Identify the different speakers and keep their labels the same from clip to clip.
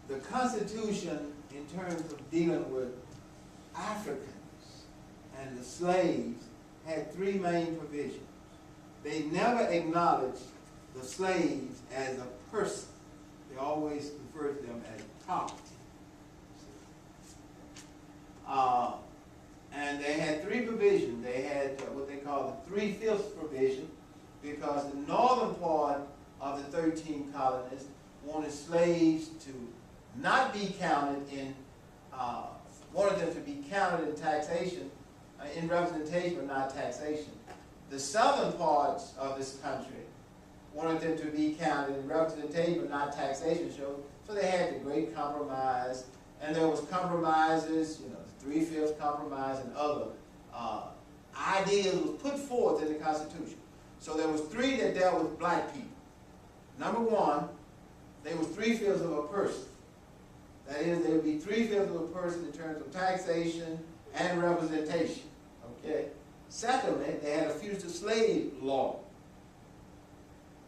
Speaker 1: the Constitution, in terms of dealing with Africans and the slaves, had three main provisions. They never acknowledged the slaves as a person. They always referred to them as property. And they had three provisions. They had what they call the 3/5 provision, because the northern part of the 13 colonies wanted slaves to not be counted in, wanted them to be counted in taxation, in representation but not taxation. The southern parts of this country wanted them to be counted in representation but not taxation, so they had the Great Compromise, and there was compromises, you know, the 3/5 compromise and other ideas was put forth in the Constitution. So there was three that dealt with black people. Number one, they were 3/5 of a person. That is, they would be 3/5 of a person in terms of taxation and representation. Okay. Secondly, they had a fugitive slave law.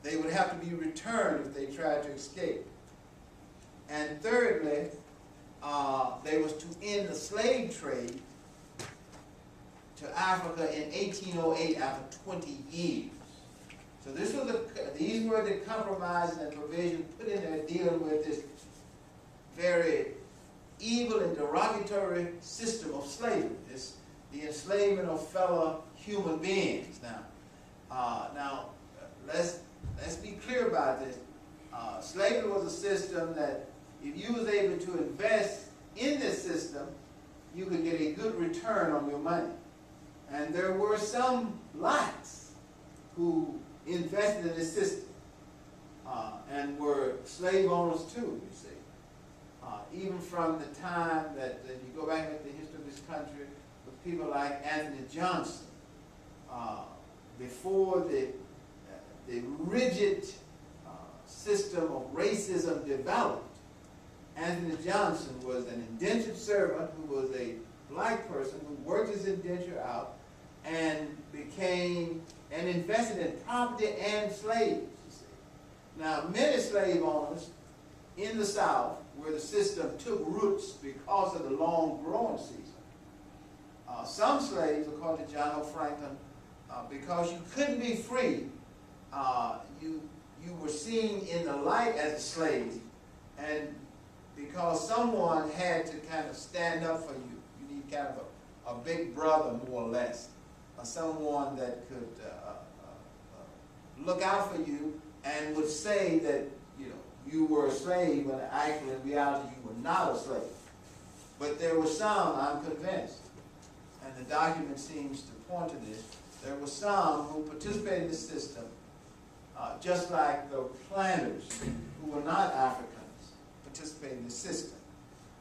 Speaker 1: They would have to be returned if they tried to escape. And thirdly, they was to end the slave trade to Africa in 1808 after 20 years. So these were the compromises and provisions put in there dealing with this very evil and derogatory system of slavery, the enslavement of fellow human beings. Now, let's be clear about this. Slavery was a system that if you was able to invest in this system, you could get a good return on your money. And there were some blacks who invested in this system and were slave owners too, you see. Even from the time that if you go back into the history of this country with people like Anthony Johnson, before the rigid system of racism developed, Anthony Johnson was an indentured servant who was a black person who worked his indenture out and became and invested in property and slaves, you see. Now, many slave owners in the South, where the system took roots because of the long growing season, some slaves, according to John O. Franklin, because you couldn't be free, you were seen in the light as a slave, and because someone had to kind of stand up for you. You need kind of a big brother, more or less, or someone that could look out for you and would say that, you know, you were a slave when actually in reality you were not a slave. But there were some, I'm convinced, and the document seems to point to this, there were some who participated in this system, just like the planters who were not Africans participated in the system.